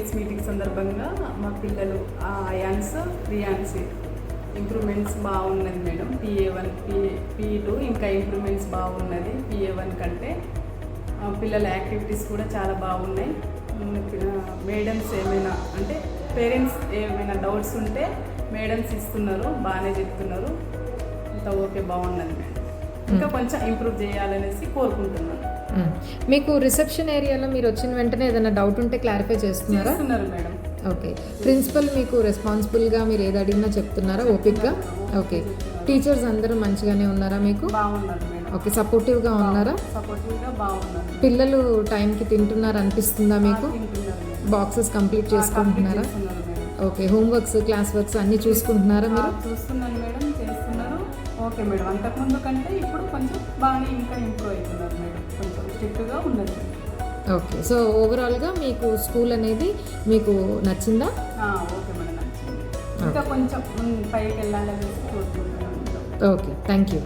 Parents meeting సందర్భంగా మా పిల్లలు అయాన్స్ రియాన్స్ ఇంప్రూవ్మెంట్స్ బాగున్నది మేడం. PA1 PE2 ఇంకా ఇంప్రూవ్మెంట్స్ బాగున్నది PA1 కంటే. పిల్లల యాక్టివిటీస్ కూడా చాలా బాగున్నాయి. మేడమ్స్ ఏమైనా అంటే పేరెంట్స్ ఏమైనా డౌట్స్ ఉంటే మేడమ్స్ ఇస్తున్నారు, బాగానే చెప్తున్నారు. అంత ఓకే, బాగున్నది మేడం. ఇంకా కొంచెం ఇంప్రూవ్ చేయాలనేసి కోరుకుంటున్నాను. మీకు రిసెప్షన్ ఏరియాలో మీరు వచ్చిన వెంటనే ఏదైనా డౌట్ ఉంటే క్లారిఫై చేస్తున్నారు మేడం. ఓకే. ప్రిన్సిపల్ మీకు రెస్పాన్సిబుల్గా మీరు ఏది అడిగినా చెప్తున్నారా ఓపిక్గా? ఓకే. టీచర్స్ అందరూ మంచిగానే ఉన్నారా మీకు? బాగున్నారు మేడం. ఓకే. సపోర్టివ్గా ఉన్నారా? సపోర్టివ్గా బాగున్నారు. పిల్లలు టైంకి తింటున్నారు అనిపిస్తుందా మీకు? బాక్సెస్ కంప్లీట్ చేసుకుంటున్నారా? ఓకే. హోంవర్క్స్, క్లాస్ వర్క్స్ అన్నీ చూసుకుంటున్నారా మీరు? చూస్తున్నాను మేడం, చేస్తున్నారు. ఓకే మేడం, అంతకుముందు కంటే ఇప్పుడు కొంచెం బాగానే ఇంకా ఇంప్రూవ్ అవుతున్నారు మేడం. కొంచెం స్ట్రిక్ట్గా ఉన్నది. ఓకే. సో ఓవరాల్గా మీకు స్కూల్ అనేది మీకు నచ్చిందా? ఓకే మేడం, నచ్చింది. ఇంకా కొంచెం పైకి వెళ్ళాలని కోరుకుంటున్నాను. ఓకే. Thank you.